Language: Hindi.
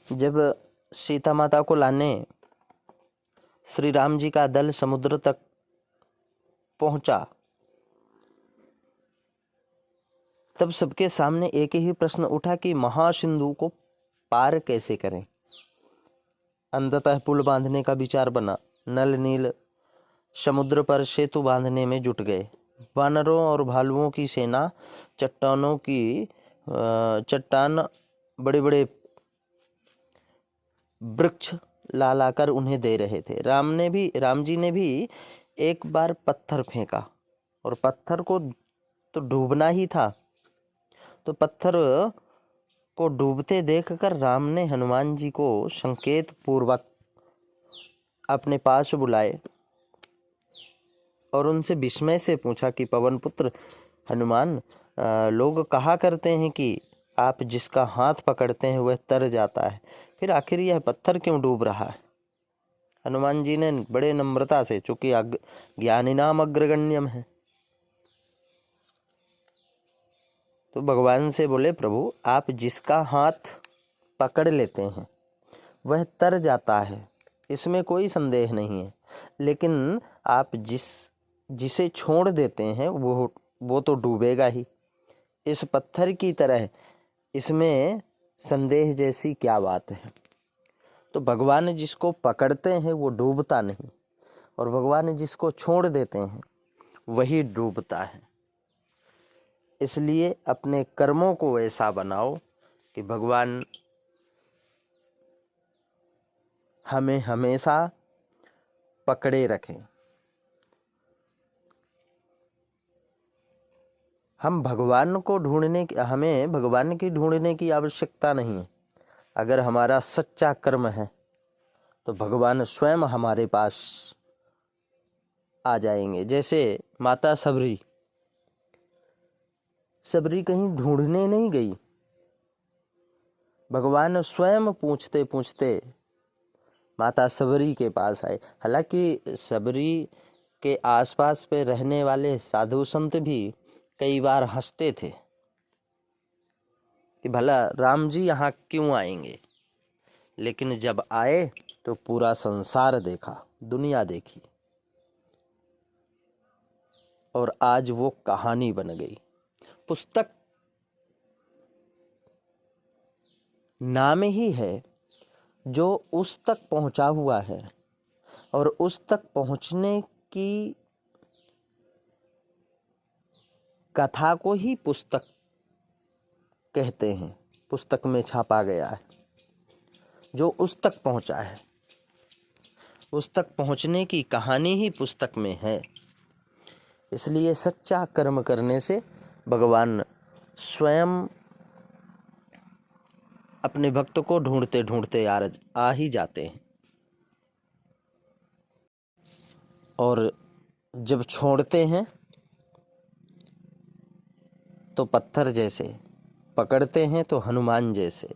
जब सीता माता को लाने श्री राम जी का दल समुद्र तक पहुंचा, तब सबके सामने एक ही प्रश्न उठा कि महासिंधु को पार कैसे करें। अंततः पुल बांधने का विचार बना। नल नील समुद्र पर सेतु बांधने में जुट गए। वानरों और भालुओं की सेना चट्टान बड़े बड़े वृक्ष ला लाकर उन्हें दे रहे थे। राम जी ने भी एक बार पत्थर फेंका और पत्थर को तो डूबना ही था। तो पत्थर को डूबते देखकर राम ने हनुमान जी को संकेत पूर्वक अपने पास बुलाए और उनसे विस्मय से पूछा कि पवन पुत्र हनुमान, लोग कहा करते हैं कि आप जिसका हाथ पकड़ते हैं वह तर जाता है, फिर आखिर यह पत्थर क्यों डूब रहा है। हनुमान जी ने बड़े नम्रता से, चूंकि ज्ञानी नाम अग्रगण्यम है, तो भगवान से बोले, प्रभु आप जिसका हाथ पकड़ लेते हैं वह तर जाता है, इसमें कोई संदेह नहीं है, लेकिन आप जिसे छोड़ देते हैं वो तो डूबेगा ही। इस पत्थर की तरह इसमें संदेह जैसी क्या बात है। तो भगवान जिसको पकड़ते हैं वो डूबता नहीं, और भगवान जिसको छोड़ देते हैं वही डूबता है। इसलिए अपने कर्मों को ऐसा बनाओ कि भगवान हमें हमेशा पकड़े रखें। हमें भगवान की ढूंढने की आवश्यकता नहीं है। अगर हमारा सच्चा कर्म है तो भगवान स्वयं हमारे पास आ जाएंगे। जैसे माता सबरी कहीं ढूंढने नहीं गई, भगवान स्वयं पूछते पूछते माता सबरी के पास आए। हालांकि सबरी के आसपास पे रहने वाले साधु संत भी कई बार हंसते थे कि भला राम जी यहाँ क्यों आएंगे, लेकिन जब आए तो पूरा संसार देखा, दुनिया देखी, और आज वो कहानी बन गई। पुस्तक नाम ही है जो उस तक पहुंचा हुआ है, और उस तक पहुंचने की कथा को ही पुस्तक कहते हैं। पुस्तक में छापा गया है जो उस तक पहुंचा है, उस तक पहुंचने की कहानी ही पुस्तक में है। इसलिए सच्चा कर्म करने से भगवान स्वयं अपने भक्त को ढूंढते ढूंढते आ ही जाते हैं, और जब छोड़ते हैं तो पत्थर जैसे, पकड़ते हैं तो हनुमान जी जैसे।